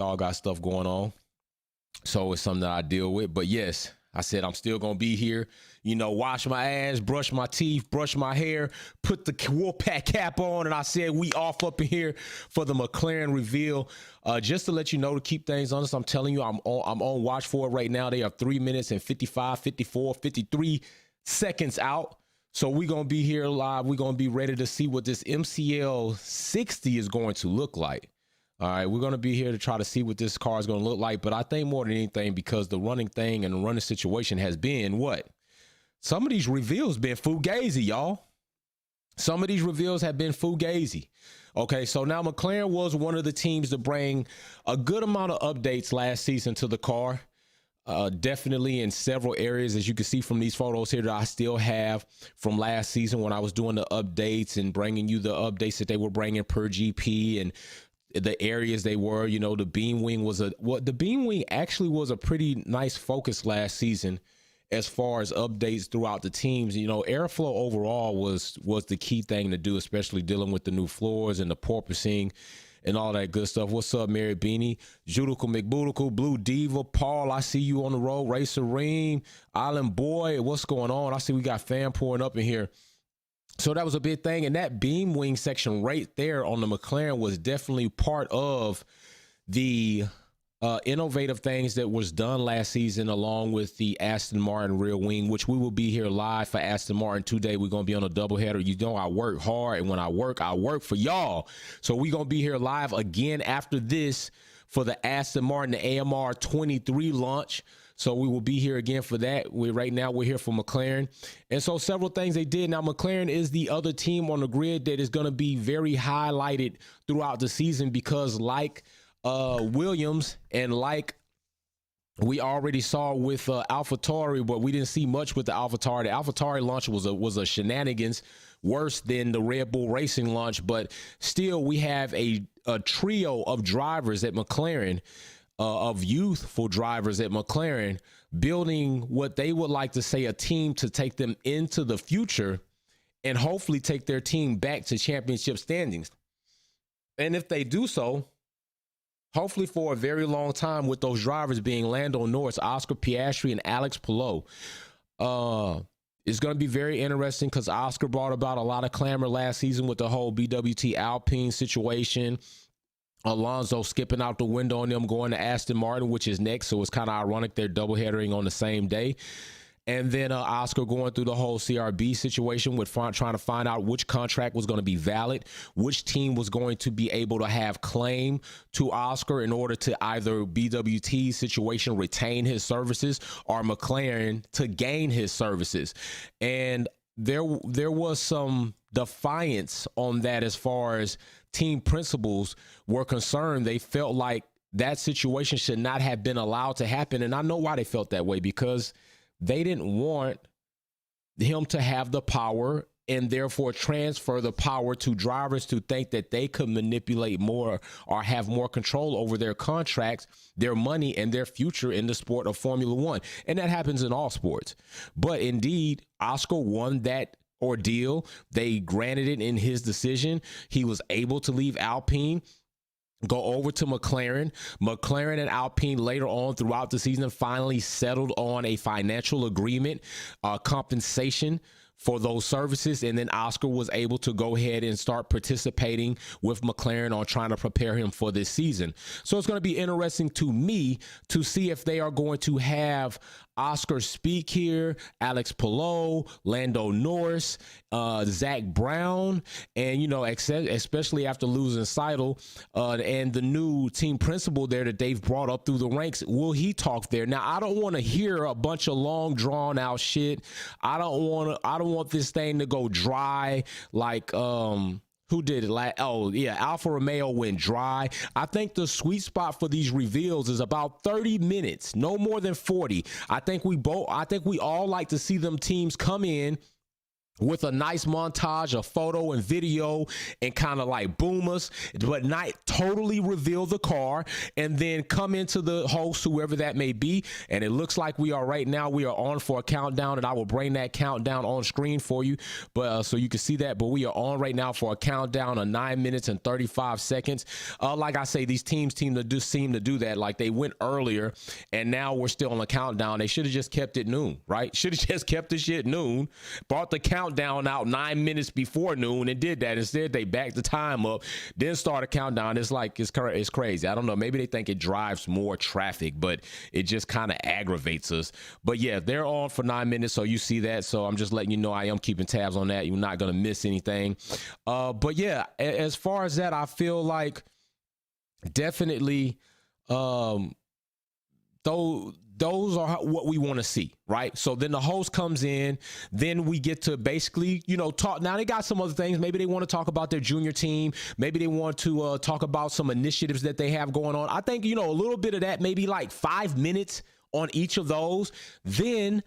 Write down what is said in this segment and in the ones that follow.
All got stuff going on. So it's something that I deal with. But yes, I said I'm still going to be here, wash my ass, brush my teeth, brush my hair, put the Wolfpack cap on. And I said we off up in here for the McLaren reveal. Just to let you know, to keep things honest, I'm telling you, I'm on watch for it right now. They are 3 minutes and 55, 54, 53 seconds out. So we're going to be here live. We're going to be ready to see what this MCL60 is going to look like. All right, we're going to be here to try to see what this car is going to look like. But I think more than anything, because the running thing and the running situation has been what? Some of these reveals been fugazi, y'all. Some of these reveals have been fugazi. Okay, so now McLaren was one of the teams to bring a good amount of updates last season to the car. Definitely in several areas, as you can see from these photos here that I still have from last season when I was doing the updates and bringing you the updates that they were bringing per GP and the areas they were. The beam wing was the beam wing actually was a pretty nice focus last season as far as updates throughout the teams. Airflow overall was the key thing to do, especially dealing with the new floors and the porpoising and all that good stuff. What's up, Mary Beanie, Judical McBoodical, Blue Diva, Paul, I see you on the road, Racer Ream, Island Boy, what's going on? I see we got fan pouring up in here. So that was a big thing. And that beam wing section right there on the McLaren was definitely part of the innovative things that was done last season, along with the Aston Martin rear wing, which we will be here live for Aston Martin today. We're going to be on a doubleheader. I work hard, and when I work for y'all. So we're going to be here live again after this for the Aston Martin, the AMR 23 launch. So we will be here again for that. Right now we're here for McLaren. And so several things they did. Now McLaren is the other team on the grid that is going to be very highlighted throughout the season, because like Williams and like we already saw with AlphaTauri, but we didn't see much with the AlphaTauri. The AlphaTauri launch was a shenanigans, worse than the Red Bull Racing launch. But still, we have a trio of drivers at McLaren, of youthful drivers at McLaren, building what they would like to say a team to take them into the future and hopefully take their team back to championship standings. And if they do so, hopefully for a very long time, with those drivers being Lando Norris, Oscar Piastri, and Alex Palou. It's going to be very interesting because Oscar brought about a lot of clamor last season with the whole BWT Alpine situation. Alonso skipping out the window on them going to Aston Martin, which is next. So it's kind of ironic they're doubleheadering on the same day. And then Oscar going through the whole CRB situation with trying to find out which contract was going to be valid, which team was going to be able to have claim to Oscar in order to either BWT's situation retain his services or McLaren to gain his services. And there was some defiance on that as far as team principals were concerned. They felt like that situation should not have been allowed to happen. And I know why they felt that way, because they didn't want him to have the power and therefore transfer the power to drivers to think that they could manipulate more or have more control over their contracts, their money, and their future in the sport of Formula One. And that happens in all sports. But indeed, Oscar won that ordeal. They granted it in his decision. He was able to leave Alpine, go over to McLaren. McLaren and Alpine later on throughout the season finally settled on a financial agreement, compensation for those services. And then Oscar was able to go ahead and start participating with McLaren on trying to prepare him for this season. So it's going to be interesting to me to see if they are going to have Oscar speak here, Alex Palou, Lando Norris, Zach Brown, and, especially after losing Seidel and the new team principal there that they've brought up through the ranks. Will he talk there? Now, I don't want to hear a bunch of long drawn out shit. I don't want this thing to go dry like, who did it? Alfa Romeo went dry. I think the sweet spot for these reveals is about 30 minutes, no more than 40. I think we all like to see them teams come in with a nice montage of photo and video and kind of like boom us, but not totally reveal the car, and then come into the host, whoever that may be. And it looks like we are right now, we are on for a countdown, and I will bring that countdown on screen for you, but so you can see that. But we are on right now for a countdown of 9 minutes and 35 seconds. Like I say, these teams seem to do that. Like they went earlier and now we're still on a countdown. They should have just kept it noon, right? Should have just kept the shit noon, brought the countdown out 9 minutes before noon and did that. Instead, they backed the time up, then start a countdown. It's like, it's crazy. I don't know. Maybe they think it drives more traffic, but it just kind of aggravates us. But yeah, they're on for 9 minutes, so you see that. So I'm just letting you know I am keeping tabs on that. You're not going to miss anything. But yeah, as far as that, I feel like definitely those are what we want to see, right? So then the host comes in, then we get to basically, talk. Now they got some other things. Maybe they want to talk about their junior team. Maybe they want to talk about some initiatives that they have going on. I think, a little bit of that, maybe like 5 minutes on each of those. Then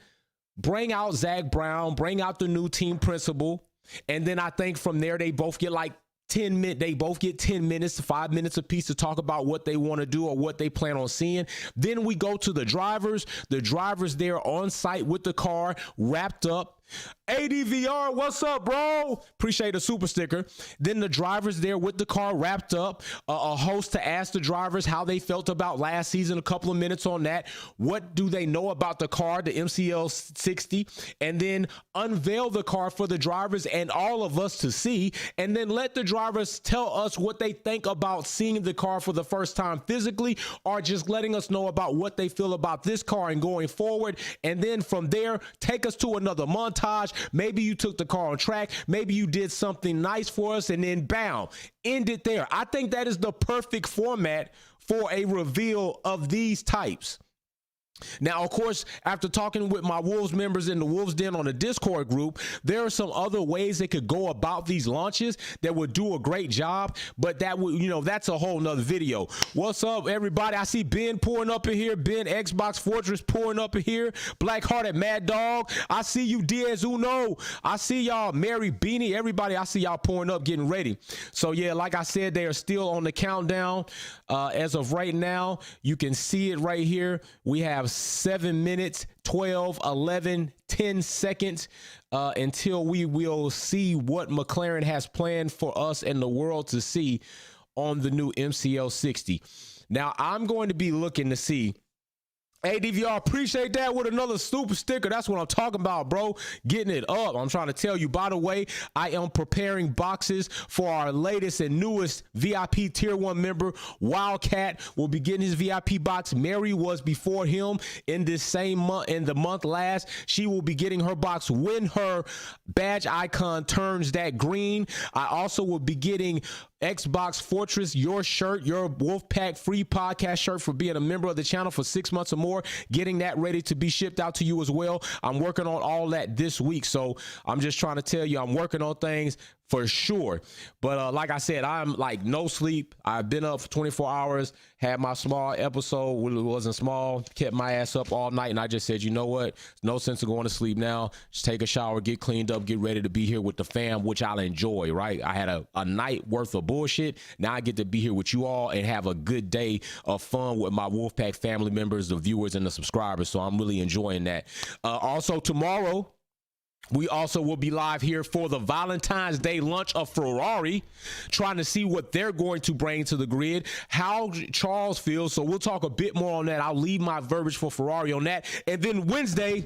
bring out Zach Brown, bring out the new team principal. And then I think from there, they both get like 10 minutes. They both get 10 minutes to 5 minutes apiece to talk about what they want to do or what they plan on seeing. Then we go to the drivers. The drivers there on site with the car wrapped up. ADVR, what's up, bro? Appreciate the super sticker. Then the drivers there with the car wrapped up. A host to ask the drivers how they felt about last season. A couple of minutes on that. What do they know about the car, the MCL60? And then unveil the car for the drivers and all of us to see. And then let the drivers tell us what they think about seeing the car for the first time physically, or just letting us know about what they feel about this car and going forward. And then from there, take us to another montage. Maybe you took the car on track. Maybe you did something nice for us, and then bam, end it there. I think that is the perfect format for a reveal of these types. Now, of course, after talking with my Wolves members in the Wolves Den on the Discord group, there are some other ways they could go about these launches that would do a great job, but that would, that's a whole nother video. What's up, everybody? I see Ben pouring up in here. Ben Xbox Fortress pouring up in here. Blackhearted Mad Dog. I see you, Diaz Uno. I see y'all, Mary Beanie. Everybody, I see y'all pouring up, getting ready. So yeah, like I said, they are still on the countdown. As of right now, you can see it right here. We have 7 minutes, 12, 11, 10 seconds until we will see what McLaren has planned for us and the world to see on the new MCL60. Now, I'm going to be looking to see. Hey, DVR, appreciate that with another super sticker. That's what I'm talking about, bro. Getting it up. I'm trying to tell you, by the way, I am preparing boxes for our latest and newest VIP Tier 1 member. Wildcat will be getting his VIP box. Mary was before him in this same month, in the month last. She will be getting her box when her badge icon turns that green. I also will be getting Xbox Fortress, your shirt, your Wolfpack free podcast shirt for being a member of the channel for 6 months or more, getting that ready to be shipped out to you as well. I'm working on all that this week, so I'm just trying to tell you I'm working on things for sure. But like I said, I'm like no sleep. I've been up for 24 hours, had my small episode. Well, it wasn't small, kept my ass up all night, and I just said, you know what, no sense of going to sleep now. Just take a shower, get cleaned up, get ready to be here with the fam, which I'll enjoy, right? I had a night worth of bullshit. Now I get to be here with you all and have a good day of fun with my Wolfpack family members, the viewers, and the subscribers. So I'm really enjoying that. Also tomorrow, we also will be live here for the Valentine's Day lunch of Ferrari, trying to see what they're going to bring to the grid, how Charles feels. So we'll talk a bit more on that. I'll leave my verbiage for Ferrari on that. And then Wednesday,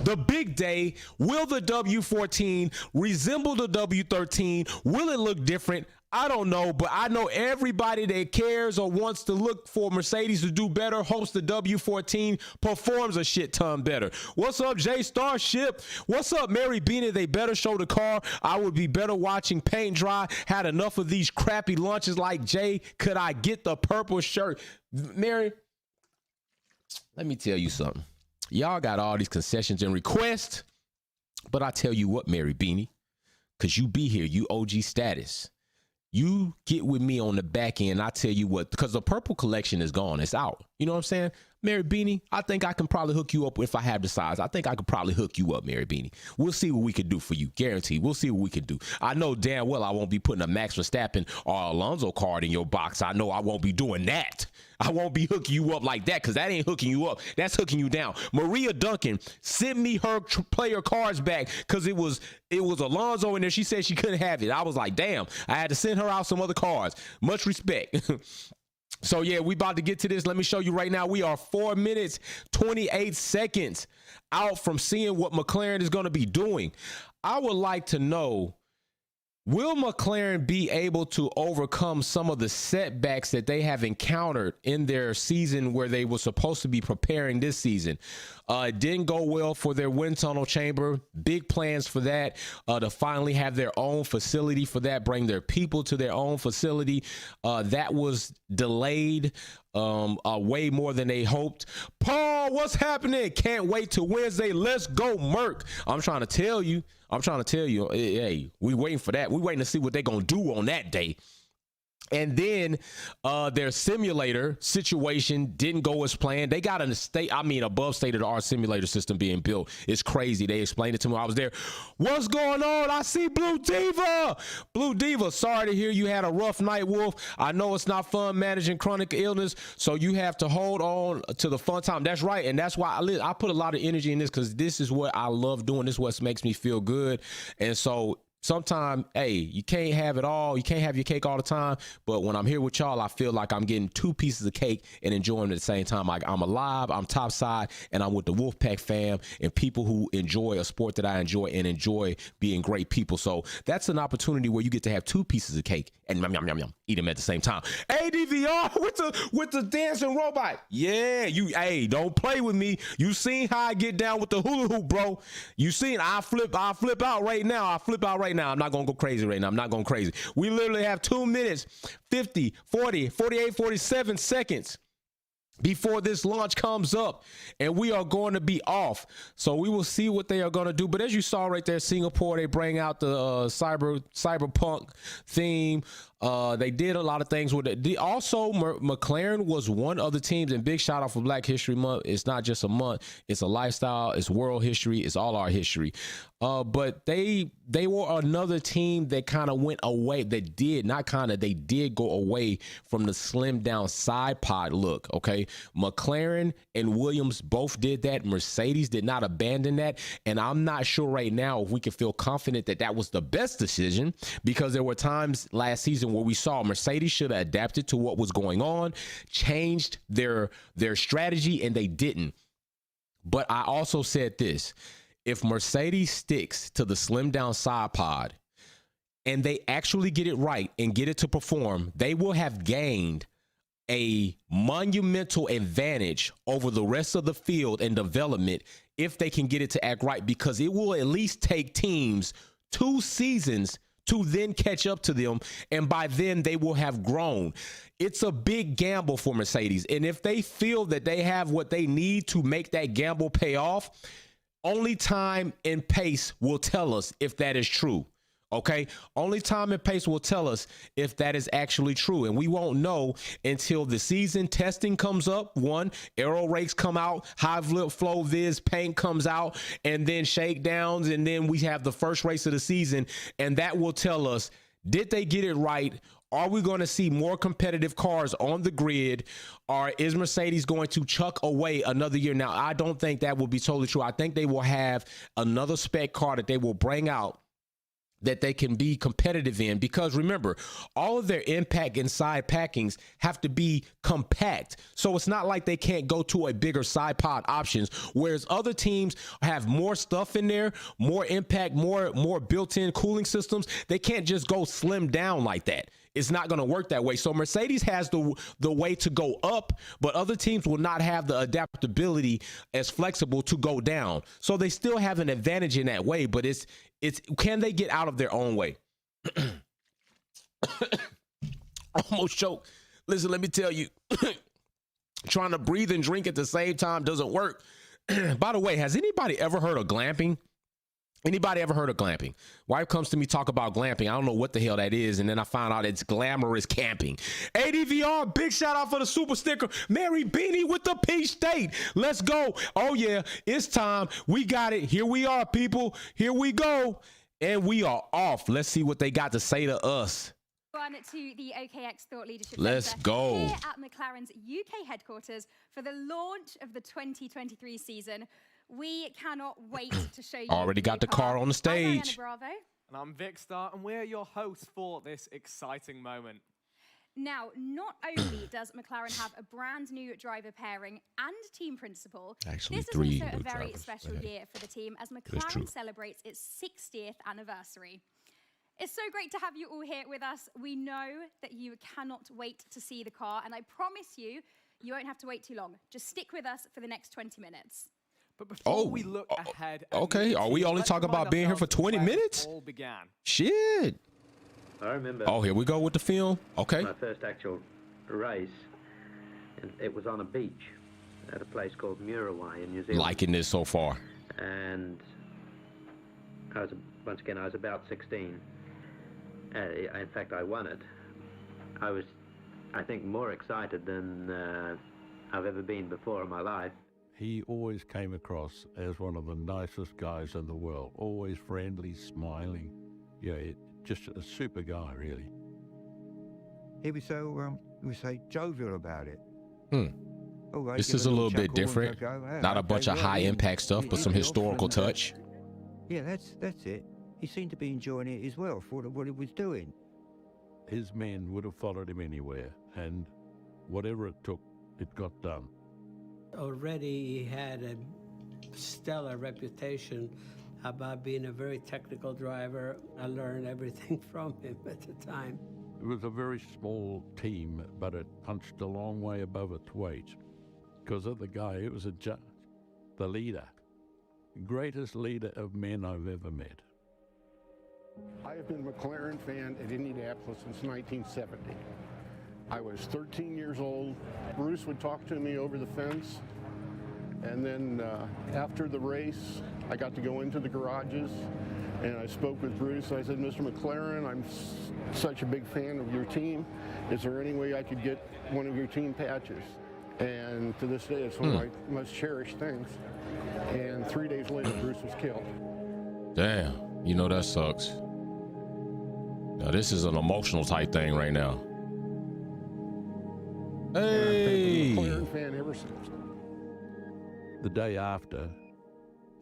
the big day, will the W14 resemble the W13? Will it look different? I don't know, but I know everybody that cares or wants to look for Mercedes to do better, hopes the W14 performs a shit ton better. What's up, Jay Starship? What's up, Mary Beanie? They better show the car. I would be better watching paint dry. Had enough of these crappy launches like Jay. Could I get the purple shirt? Mary, let me tell you something. Y'all got all these concessions and requests, but I tell you what, Mary Beanie, because you be here, you OG status. You get with me on the back end. I tell you what, because the purple collection is gone. It's out. You know what I'm saying? Mary Beanie, I think I can probably hook you up if I have the size. I think I could probably hook you up, Mary Beanie. We'll see what we can do for you. Guaranteed. We'll see what we can do. I know damn well I won't be putting a Max Verstappen or Alonso card in your box. I know I won't be doing that. I won't be hooking you up like that, because that ain't hooking you up. That's hooking you down. Maria Duncan sent me her player cards back because it was Alonso in there. She said she couldn't have it. I was like, damn, I had to send her out some other cards. Much respect. So, yeah, we about to get to this. Let me show you right now. We are 4 minutes, 28 seconds out from seeing what McLaren is going to be doing. I would like to know, will McLaren be able to overcome some of the setbacks that they have encountered in their season where they were supposed to be preparing this season? It didn't go well for their wind tunnel chamber. Big plans for that, to finally have their own facility for that, bring their people to their own facility. That was delayed way more than they hoped. Paul, what's happening? Can't wait till Wednesday. Let's go, Merc. I'm trying to tell you, hey, we waiting for that. We waiting to see what they're going to do on that day. And then their simulator situation didn't go as planned. They got above state-of-the-art simulator system being built. It's crazy. They explained it to me. I was there. What's going on? I see Blue Diva. Blue Diva, sorry to hear you had a rough night, Wolf. I know it's not fun managing chronic illness, so you have to hold on to the fun time. That's right, and that's why I put a lot of energy in this, because this is what I love doing. This is what makes me feel good. And so sometimes, hey, you can't have it all. You can't have your cake all the time. But when I'm here with y'all, I feel like I'm getting two pieces of cake and enjoying it at the same time. Like, I'm alive, I'm topside, and I'm with the Wolfpack fam and people who enjoy a sport that I enjoy and enjoy being great people. So that's an opportunity where you get to have two pieces of cake and eat them at the same time. ADVR with the dancing robot. Yeah, hey, don't play with me. You seen how I get down with the hula hoop, bro. You seen I flip out right now. I'm not going to go crazy right now. I'm not going crazy. We literally have 2 minutes, 50, 40, 48, 47 seconds before this launch comes up, and we are going to be off. So we will see what they are going to do. But as you saw right there, Singapore, they bring out the cyberpunk theme. They did a lot of things with it. Also, McLaren was one of the teams, and big shout out for Black History Month. It's not just a month, it's a lifestyle, it's world history, it's all our history. But they were another team that kind of went away, they did go away from the slim down side pod look. Okay, McLaren and Williams both did that. Mercedes did not abandon that, and I'm not sure right now if we can feel confident that that was the best decision, because there were times last season where we saw Mercedes should have adapted to what was going on, changed their strategy, and they didn't. But I also said this: if Mercedes sticks to the slim down side pod and they actually get it right and get it to perform, they will have gained a monumental advantage over the rest of the field and development if they can get it to act right, because it will at least take teams 2 seasons to then catch up to them, and by then they will have grown. It's a big gamble for Mercedes, and if they feel that they have what they need to make that gamble pay off, only time and pace will tell us if that is true. Okay, only time and pace will tell us if that is actually true, and we won't know until the season testing comes up. Aero rakes come out, high flow viz paint comes out, and then shakedowns, and then we have the first race of the season, and that will tell us, did they get it right? Are we going to see more competitive cars on the grid, or is Mercedes going to chuck away another year? Now, I don't think that will be totally true. I think they will have another spec car that they will bring out that they can be competitive in, because remember, all of their impact and side packings have to be compact. So it's not like they can't go to a bigger side pod options, whereas other teams have more stuff in there, more impact, more built-in cooling systems. They can't just go slim down like that. It's not going to work that way. So Mercedes has the way to go up, but other teams will not have the adaptability as flexible to go down. So they still have an advantage in that way, but it's can they get out of their own way? Almost choked. Listen, let me tell you, trying to breathe and drink at the same time doesn't work. By the way, has anybody ever heard of glamping? Anybody ever heard of glamping? Wife comes to me, talk about glamping. I don't know what the hell that is. And then I found out it's glamorous camping. ADVR, big shout out for the super sticker. Mary Beanie with the Peach State. Let's go. Oh yeah, it's time. We got it. Here we are, people. Here we go. And we are off. Let's see what they got to say to us. On to the OKX Thought Leadership Let's Centre go. Here at McLaren's UK headquarters for the launch of the 2023 season. We cannot wait to show you. Already got the car on the stage. I'm Bravo. And I'm Vic Star, and we're your hosts for this exciting moment. Now, not only does McLaren have a brand new driver pairing and team principal, Actually, this is three also a new very drivers. special year for the team as true. McLaren celebrates its 60th anniversary. It's so great to have you all here with us. We know that you cannot wait to see the car, and I promise you, you won't have to wait too long. Just stick with us for the next 20 minutes. But before we look ahead, okay, are we only talking about being here for 20 minutes? It all began. Shit. I remember. Oh, here we go with the film. Okay. My first actual race, and it was on a beach at a place called Murawai in New Zealand. Liking this so far. And once again, I was about 16. In fact, I won it. I was, I think, more excited than I've ever been before in my life. He always came across as one of the nicest guys in the world. Always friendly, smiling. Yeah, just a super guy, really. He was so, jovial about it. All right, This give is a little bit chuckle and different. go, "Ah, Not a okay, bunch of well, high yeah, impact stuff, but some he's off historical and, touch. Yeah, that's it. He seemed to be enjoying it as well for what he was doing. His men would have followed him anywhere, and whatever it took, it got done. Already he had a stellar reputation about being a very technical driver. I learned everything from him at the time. It was a very small team, but it punched a long way above its weight. Because of the guy, it was the leader. Greatest leader of men I've ever met. I have been a McLaren fan at Indianapolis since 1970. I was 13 years old. Bruce would talk to me over the fence. And then after the race, I got to go into the garages and I spoke with Bruce. I said, Mr. McLaren, I'm such a big fan of your team. Is there any way I could get one of your team patches? And to this day, it's one of my most cherished things. And 3 days later, Bruce was killed. Damn, you know that sucks. Now this is an emotional type thing right now. Hey! I've been a McLaren fan ever since. The day after,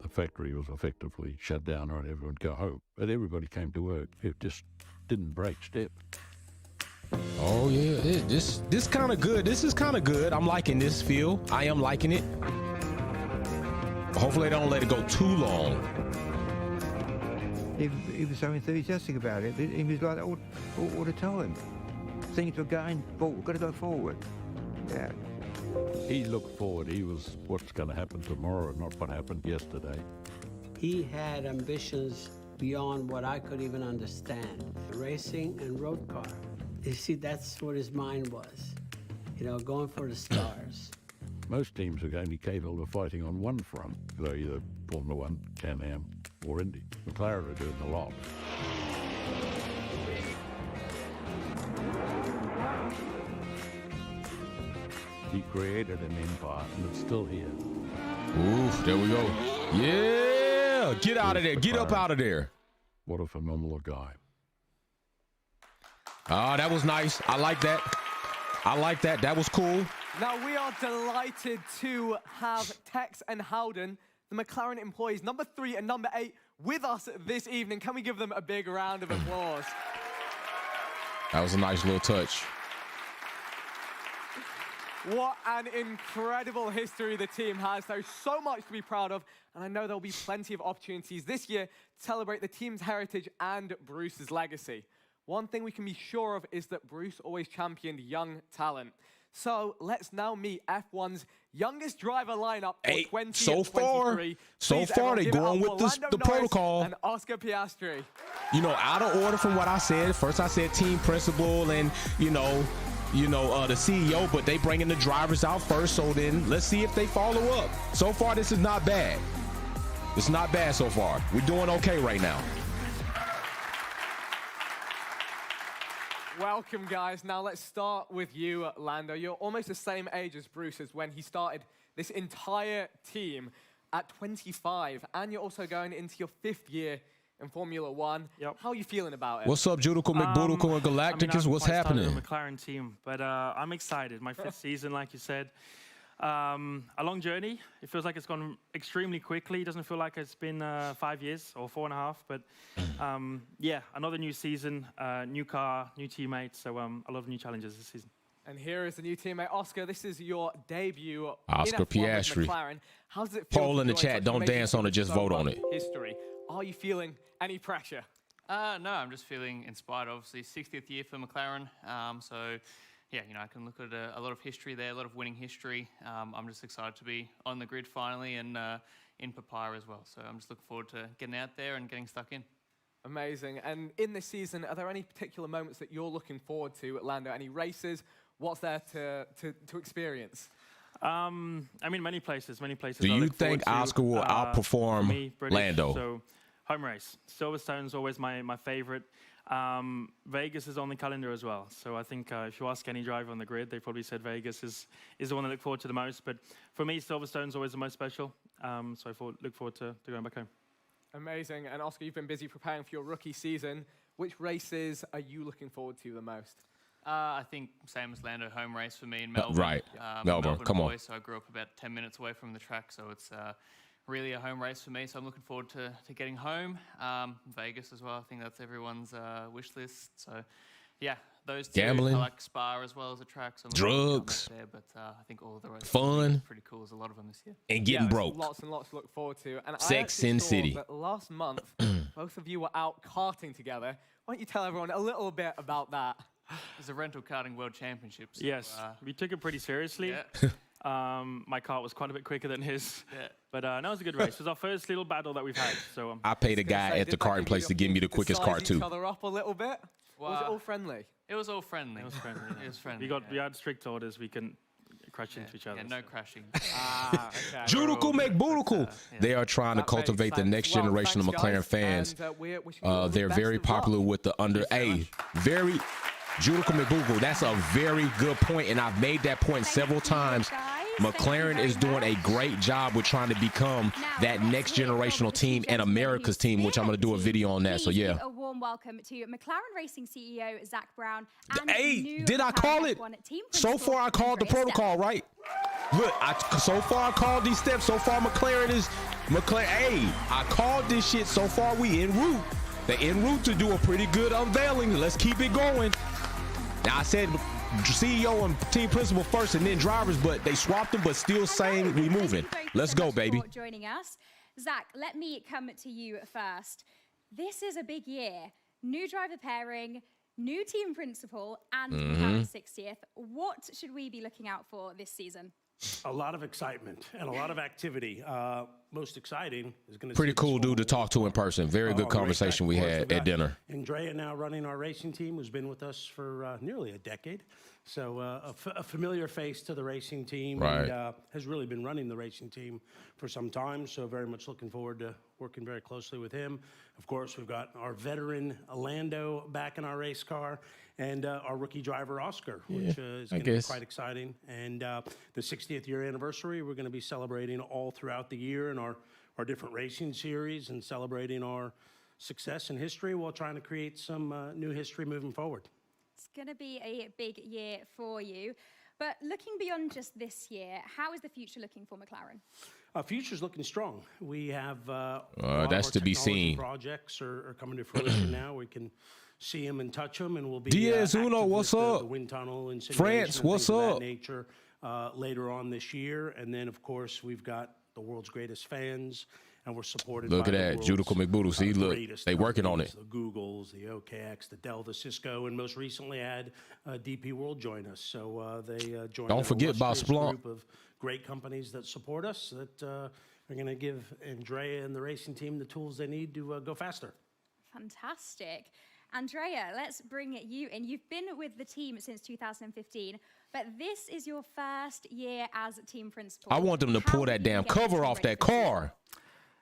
the factory was effectively shut down and everyone would go home. But everybody came to work. It just didn't break step. Oh yeah, this kind of good. This is kind of good. I'm liking this feel. I am liking it. Hopefully they don't let it go too long. He was so enthusiastic about it. He was like that all the time. Things were going forward, got to go forward. Yeah. He looked forward. He was what's going to happen tomorrow, not what happened yesterday. He had ambitions beyond what I could even understand. Racing and road car. You see, that's what his mind was. You know, going for the stars. Most teams are only capable of fighting on one front. They're either Formula One, Can-Am, or Indy. McLaren are doing a lot. He created an empire, and it's still here. Oof, there we go. Yeah, get out of there. Get up out of there. What a phenomenal guy. Ah, that was nice. I like that. I like that. That was cool. Now, we are delighted to have Tex and Howden, the McLaren employees, number 3 and number 8, with us this evening. Can we give them a big round of applause? That was a nice little touch. What an incredible history the team has. There's so much to be proud of, and I know there'll be plenty of opportunities this year to celebrate the team's heritage and Bruce's legacy. One thing we can be sure of is that Bruce always championed young talent. So let's now meet F1's youngest driver lineup for 2023. So far, they're going with the protocol. And Oscar Piastri. You know, out of order from what I said. First, I said team principal and, the CEO, but they bringing the drivers out first. So then let's see if they follow up. So far, this is not bad. It's not bad so far. We're doing okay right now. Welcome, guys. Now let's start with you, Lando. You're almost the same age as Bruce as when he started this entire team at 25, and you're also going into your 5th year in Formula One. Yep. How are you feeling about it? What's up, Judical, McBudical, and Galacticus? What's happening? I'm a McLaren team, but I'm excited. My 5th season, like you said. A long journey. It feels like it's gone extremely quickly. It doesn't feel like it's been 5 years or 4.5. But yeah, another new season, new car, new teammates. So a lot of new challenges this season. And here is the new teammate, Oscar. This is your debut Oscar in F1 with Piastri. McLaren. How does it feel? Poll in the to join chat. such Don't amazing dance on it. team Just with so vote on much it. History. Are you feeling any pressure? No, I'm just feeling inspired. Obviously, 60th year for McLaren. So, yeah, you know, I can look at a lot of history there, a lot of winning history. I'm just excited to be on the grid finally and in Papaya as well. So I'm just looking forward to getting out there and getting stuck in. Amazing. And in this season, are there any particular moments that you're looking forward to at Lando? Any races? What's there to experience? I mean, many places. Do I you look think forward to, Oscar will outperform me, British, Lando? So, home race. Silverstone's always my favorite. Vegas is on the calendar as well. So I think if you ask any driver on the grid, they probably said Vegas is the one I look forward to the most. But for me, Silverstone's always the most special. So I look forward to going back home. Amazing. And Oscar, you've been busy preparing for your rookie season. Which races are you looking forward to the most? I think same as Lando, home race for me in Melbourne. Right. Melbourne, come boy, on. So I grew up about 10 minutes away from the track, so it's really a home race for me. So I'm looking forward to getting home. Vegas as well. I think that's everyone's wish list. So yeah, those two. Gambling. I like Spa as well as a track. So Drugs. there, but I think all of the races Fun. are pretty cool. There's a lot of them this year. And getting broke. Lots and lots to look forward to. And Sex I and saw City. that last month, both of you were out karting together. Why don't you tell everyone a little bit about that? There's a rental karting world championship. So, Yes, we took it pretty seriously. Yeah. My car was quite a bit quicker than his. Yeah. But no, it was a good race. It was our first little battle that we've had. So I paid a guy at the karting place to give me the quickest car Size too. each other up a little bit. Well, Was it all friendly? It was all friendly. it was friendly. It was friendly. We had strict orders. We couldn't crash into each other. Yeah, no so. crashing. Okay. Judical, McBudical. They are trying to That makes cultivate the sense. next Well, generation of thanks, McLaren guys, fans. and, we're wishing you all the They're best very of luck. popular with the under. Hey, very Judical McBudical. That's a very good point, and I've made that point several times. McLaren is doing a great job with trying to become that next generational team and America's team, which I'm going to do a video on that. So yeah. A warm welcome to McLaren Racing CEO Zach Brown. And Hey, new did I call McLaren it? F1 team So principal, far, I called the Andrea protocol, right? Look, so far I called these steps. So far, McLaren. Hey, I called this shit. So far, we en route. They're en route to do a pretty good unveiling. Let's keep it going. Now, I said CEO and team principal first and then drivers, but they swapped them, but still saying we moving. Let's go, baby. For joining us. Zach, let me come to you first. This is a big year. New driver pairing, new team principal, and McLaren's 60th. What should we be looking out for this season? A lot of excitement and a lot of activity. Most exciting is going to Pretty cool dude to talk to in person. Very good conversation we had at dinner. Andrea now running our racing team, who's been with us for nearly a decade. So a familiar face to the racing team. Right. And has really been running the racing team for some time. So very much looking forward to working very closely with him. Of course, we've got our veteran Lando back in our race car. And our rookie driver, Oscar, which is going to be quite exciting. And the 60th year anniversary, we're going to be celebrating all throughout the year in our different racing series and celebrating our success and history while trying to create some new history moving forward. It's going to be a big year for you. But looking beyond just this year, how is the future looking for McLaren? Future's looking strong. We have that's to be seen. Projects are coming to fruition now. We can see them and touch them, and we'll be Diaz Uno, active what's with up? The wind tunnel and France, what's up? That nature later on this year, and then of course we've got the world's greatest fans, and we're supported. Look by at the that, world's, Judical McBoodle. See, look, greatest they working on it. companies, The Googles, the OKX, the Dell, the Cisco, and most recently had DP World join us. So they joined. Don't an forget about illustrious Splunk. Group of great companies that support us that are going to give Andrea and the racing team the tools they need to go faster. Fantastic. Andrea, let's bring you in. You've been with the team since 2015, but this is your first year as team principal. I want them to How pull did that you damn get cover this off ready that for this season? car.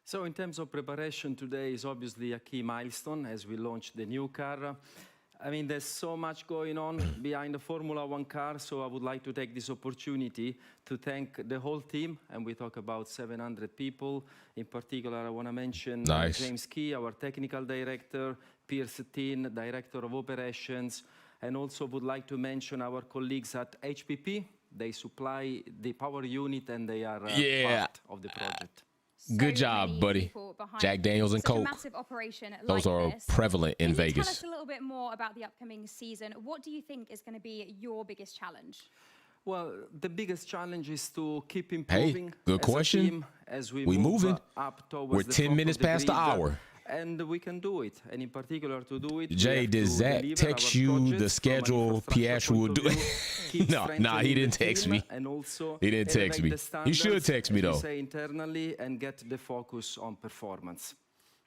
So in terms of preparation, today is obviously a key milestone as we launch the new car. I mean, there's so much going on behind the Formula One car, so I would like to take this opportunity to thank the whole team, and we talk about 700 people. In particular, I want to mention James Key, our technical director, Pierce Tin, director of operations, and also would like to mention our colleagues at HPP. They supply the power unit, and they are part of the project. Good job, buddy. Jack Daniels and Coke. Massive operation Those like are this. prevalent in Can you Vegas. tell us a little bit more about the upcoming season? What do you think is going to be your biggest challenge? Well, the biggest challenge is to keep improving. Hey, good question. As a team, as we moving. move up towards We're the 10 top minutes of the past the grid, hour. And we can do it. And in particular, to do it, Jay, did Zach text you the schedule Piastri will do? No, he didn't text me. And also he didn't text me. He should text me, though. Say internally and get the focus on performance.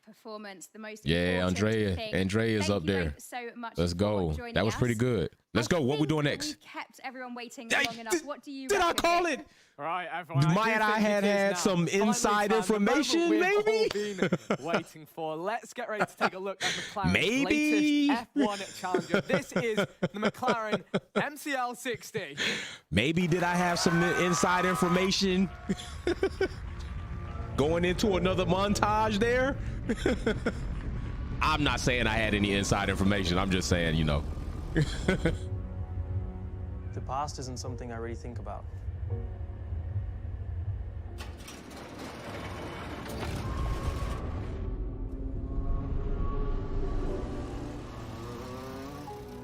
Performance, the most important thing. Andrea is up there. So much. Let's go. That was pretty good. Let's go. What we doing next? We've kept everyone waiting long enough. What do you Did I call it? All right, everyone. Might I had some inside information, we've maybe? all been waiting for. Let's get ready to take a look at McLaren's Maybe. latest F1 challenger. This is the McLaren MCL60. Maybe did I have some inside information? Going into another montage there? I'm not saying I had any inside information. I'm just saying, you know. The past isn't something I really think about.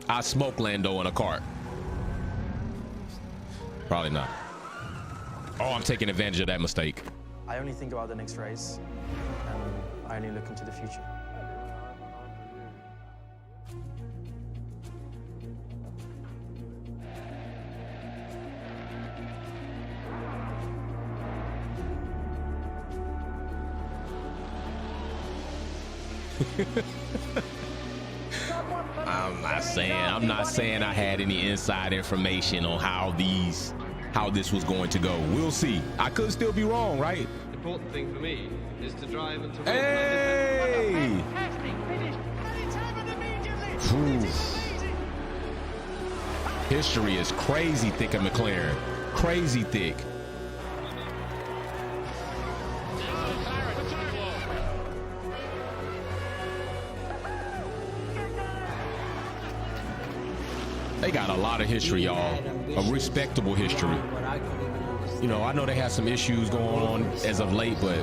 I smoke Lando in a cart. Probably not. Oh, I'm taking advantage of that mistake. I only think about the next race, and I only look into the future. I'm not saying I had any inside information on how this was going to go. We'll see. I could still be wrong, right? The important thing for me is to drive and to win. Hey! History is crazy thick at McLaren. Crazy thick. They got a lot of history, y'all. A respectable history. You know, I know they have some issues going on as of late, but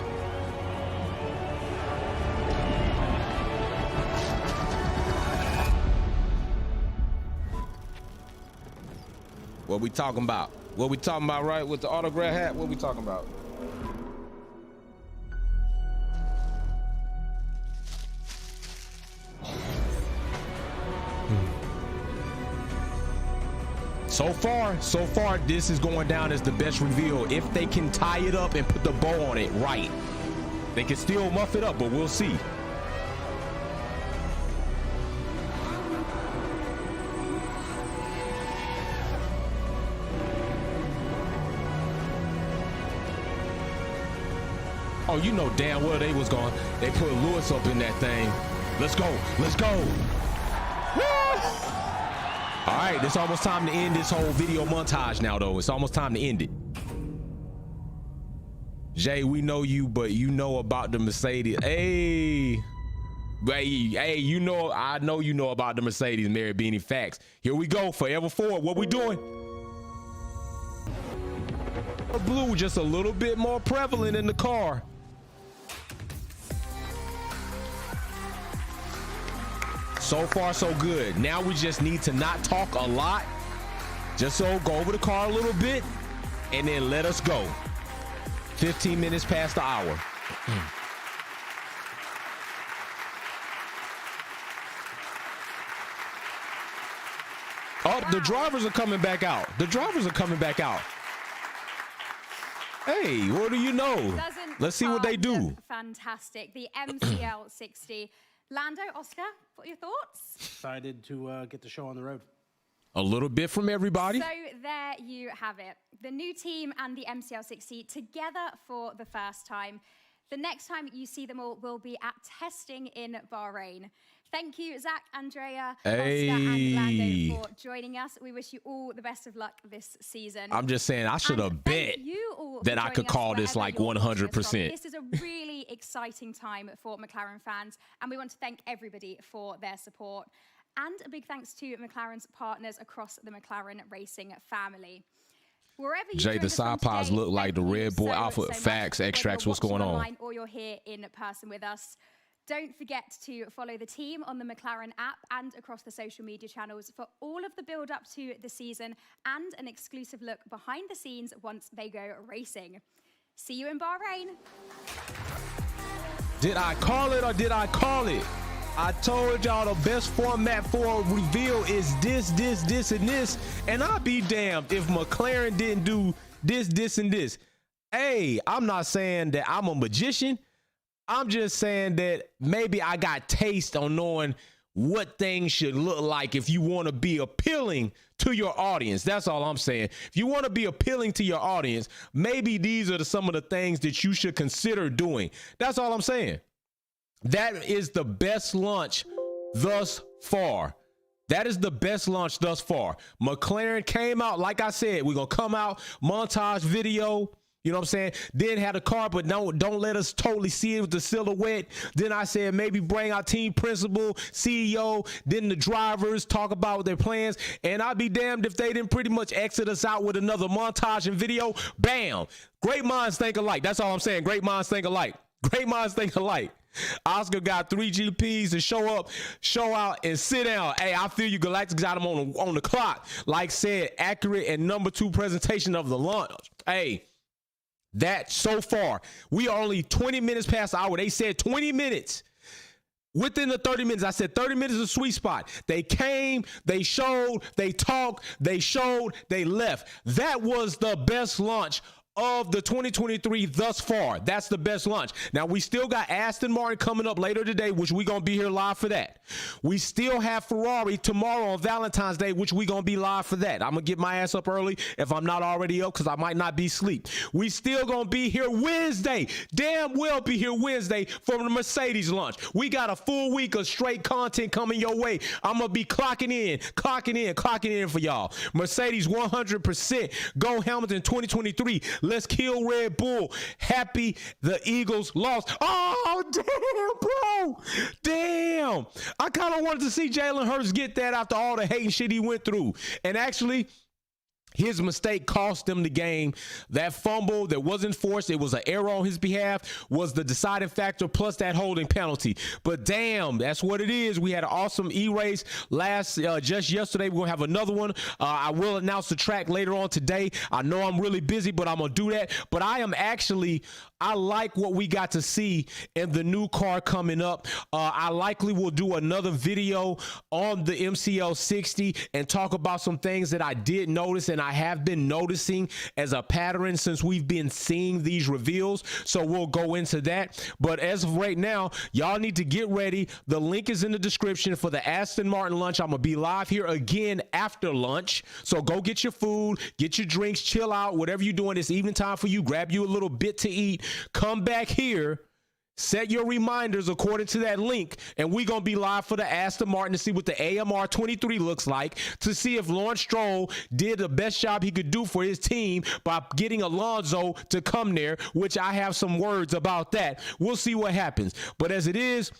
what we talking about? What we talking about, right? With the autograph hat? What we talking about? So far, this is going down as the best reveal. If they can tie it up and put the bow on it right, they can still muff it up, but we'll see. Oh, you know damn well they was going. They put Lewis up in that thing. Let's go. Let's go. Woo! All right, it's almost time to end this whole video montage now, though. It's almost time to end it. Jay, we know you, but you know about the Mercedes. Hey, you know, I know you know about the Mercedes, Mary Beanie Facts. Here we go, Forever Forward. What we doing? Blue, just a little bit more prevalent in the car. So far, so good. Now we just need to not talk a lot. Just so go over the car a little bit and then let us go. 15 minutes past the hour. Oh, the drivers are coming back out. The drivers are coming back out. Hey, what do you know? Let's see what they do. Fantastic. The MCL60. Lando, Oscar, what are your thoughts? Excited to get the show on the road. A little bit from everybody. So there you have it. The new team and the MCL60 together for the first time. The next time you see them all will be at testing in Bahrain. Thank you, Zach, Andrea, Oscar, and Lando for joining us. We wish you all the best of luck this season. I'm just saying, I should have bet that I could call this like 100%. This is a really exciting time for McLaren fans, and we want to thank everybody for their support. And a big thanks to McLaren's partners across the McLaren racing family. Wherever you Jay, the side pods look like the Red Bull Alpha Facts extracts. What's going on? Or you're here in person with us. Don't forget to follow the team on the McLaren app and across the social media channels for all of the build up to the season and an exclusive look behind the scenes once they go racing. See you in Bahrain. Did I call it or did I call it? I told y'all the best format for a reveal is this, and this. And I'll be damned if McLaren didn't do this, and this. Hey, I'm not saying that I'm a magician. I'm just saying that maybe I got taste on knowing what things should look like if you want to be appealing to your audience. That's all I'm saying. If you want to be appealing to your audience, maybe these are some of the things that you should consider doing. That's all I'm saying. That is the best launch thus far. That is the best launch thus far. McLaren came out, like I said, we're going to come out, montage video. You know what I'm saying? Then had a car, but don't let us totally see it with the silhouette. Then I said maybe bring our team principal, CEO, then the drivers, talk about their plans. And I'd be damned if they didn't pretty much exit us out with another montage and video. Bam! Great minds think alike. That's all I'm saying. Great minds think alike. Great minds think alike. Oscar got 3 GPs to show up, show out, and sit down. Hey, I feel you. Galactic got him on the clock. Like said, accurate and number 2 presentation of the launch. Hey. That so far, we are only 20 minutes past the hour. They said 20 minutes. Within the 30 minutes, I said 30 minutes is a sweet spot. They came, they showed, they talked, they showed, they left. That was the best launch of the 2023 thus far. That's the best launch. Now, we still got Aston Martin coming up later today, which we're going to be here live for that. We still have Ferrari tomorrow on Valentine's Day, which we're going to be live for that. I'm going to get my ass up early if I'm not already up because I might not be asleep. We still going to be here Wednesday. Damn well be here Wednesday for the Mercedes launch. We got a full week of straight content coming your way. I'm going to be clocking in for y'all. Mercedes 100%. Go Hamilton 2023. Let's kill Red Bull. Happy the Eagles lost. Oh, damn, bro. Damn. I kind of wanted to see Jalen Hurts get that after all the hate and shit he went through. And actually, his mistake cost them the game. That fumble that wasn't forced, it was an error on his behalf, was the deciding factor, plus that holding penalty. But damn, that's what it is. We had an awesome E-race just yesterday. We're going to have another one. I will announce the track later on today. I know I'm really busy, but I'm going to do that. But I like what we got to see in the new car coming up. I likely will do another video on the MCL60 and talk about some things that I did notice and I have been noticing as a pattern since we've been seeing these reveals. So we'll go into that. But as of right now, y'all need to get ready. The link is in the description for the Aston Martin lunch. I'm going to be live here again after lunch. So go get your food, get your drinks, chill out, whatever you're doing. It's evening time for you. Grab you a little bit to eat. Come back here, set your reminders according to that link, and we're going to be live for the Aston Martin to see what the AMR 23 looks like, to see if Lawrence Stroll did the best job he could do for his team by getting Alonso to come there, which I have some words about that. We'll see what happens. But as it is,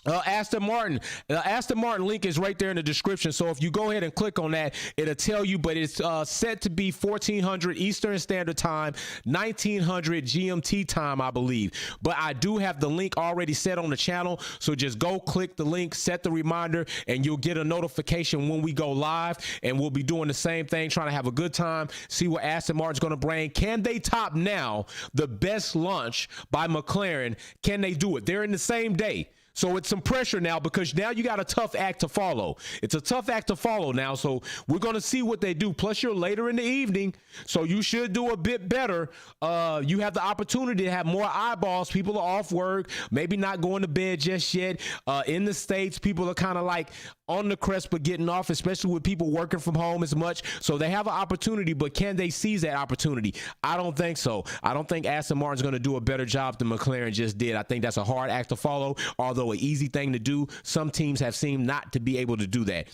Aston Martin link is right there in the description. So if you go ahead and click on that, it'll tell you, but it's set to be 1400 Eastern Standard Time, 1900 GMT time, I believe. But I do have the link already set on the channel. So just go click the link, set the reminder, and you'll get a notification when we go live. And we'll be doing the same thing, trying to have a good time, see what Aston Martin's going to bring. Can they top now the best launch by McLaren? Can they do it? They're in the same day. So it's some pressure now because now you got a tough act to follow. It's a tough act to follow now. So we're going to see what they do. Plus, you're later in the evening, so you should do a bit better. You have the opportunity to have more eyeballs. People are off work, maybe not going to bed just yet. In the States, people are kind of like on the crest of getting off, especially with people working from home as much. So they have an opportunity, but can they seize that opportunity? I don't think so. I don't think Aston Martin's going to do a better job than McLaren just did. I think that's a hard act to follow, although an easy thing to do. Some teams have seemed not to be able to do that.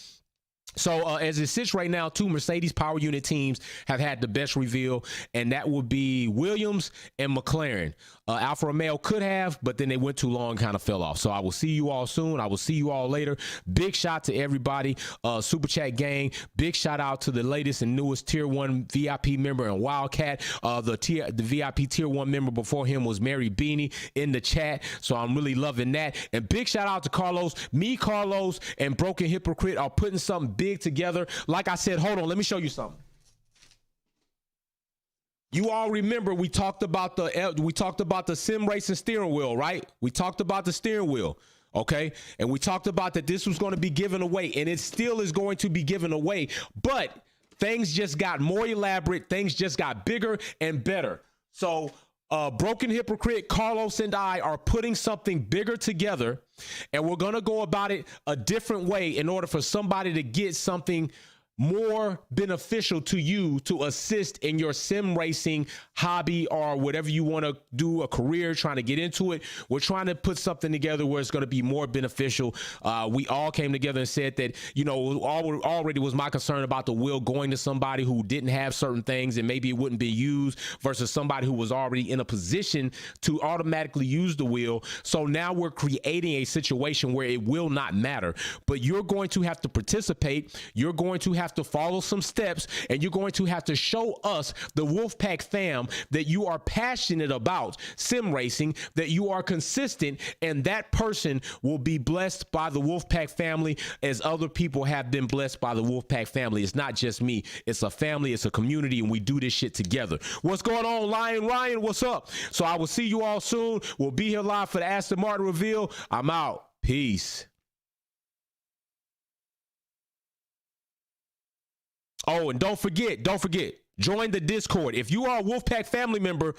So as it sits right now, 2 Mercedes power unit teams have had the best reveal, and that would be Williams and McLaren. Alfa Romeo could have, but then they went too long and kind of fell off. So I will see you all soon. I will see you all later. Big shout to everybody. Super Chat gang. Big shout out to the latest and newest Tier 1 VIP member and Wildcat. The VIP Tier 1 member before him was Mary Beanie in the chat. So I'm really loving that. And big shout out to Carlos. Me, Carlos, and Broken Hypocrite are putting something big together. Like I said, hold on, let me show you something. You all remember we talked about the sim racing steering wheel, right? We talked about the steering wheel, okay? And we talked about that this was going to be given away, and it still is going to be given away, but things just got more elaborate, things just got bigger and better. So Broken Hypocrite, Carlos, and I are putting something bigger together, and we're going to go about it a different way in order for somebody to get something more beneficial to you to assist in your sim racing hobby or whatever you want to do, a career, trying to get into it. We're trying to put something together where it's going to be more beneficial. We all came together and said that, you know, already was my concern about the wheel going to somebody who didn't have certain things and maybe it wouldn't be used versus somebody who was already in a position to automatically use the wheel. So now we're creating a situation where it will not matter, but you're going to have to participate. You're going to have to follow some steps, and you're going to have to show us, the Wolfpack fam, that you are passionate about sim racing, that you are consistent, and that person will be blessed by the Wolfpack family as other people have been blessed by the Wolfpack family. It's not just me. It's a family. It's a community, and we do this shit together. What's going on, Lion Ryan? What's up? So I will see you all soon. We'll be here live for the Aston Martin reveal. I'm out. Peace. Oh, and don't forget, join the Discord. If you are a Wolfpack family member,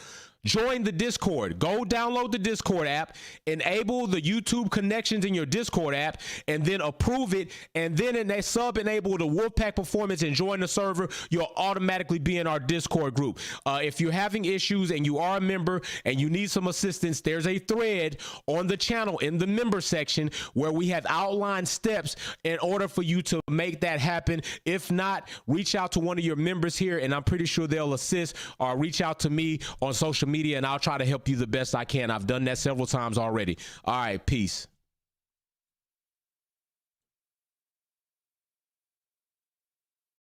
join the Discord. Go download the Discord app, enable the YouTube connections in your Discord app, and then approve it. And then in that enable the Wolfpack performance and join the server, you'll automatically be in our Discord group. If you're having issues and you are a member and you need some assistance, there's a thread on the channel in the member section where we have outlined steps in order for you to make that happen. If not, reach out to one of your members here, and I'm pretty sure they'll assist, or reach out to me on social media, and I'll try to help you the best I can. I've done that several times already. All right, peace.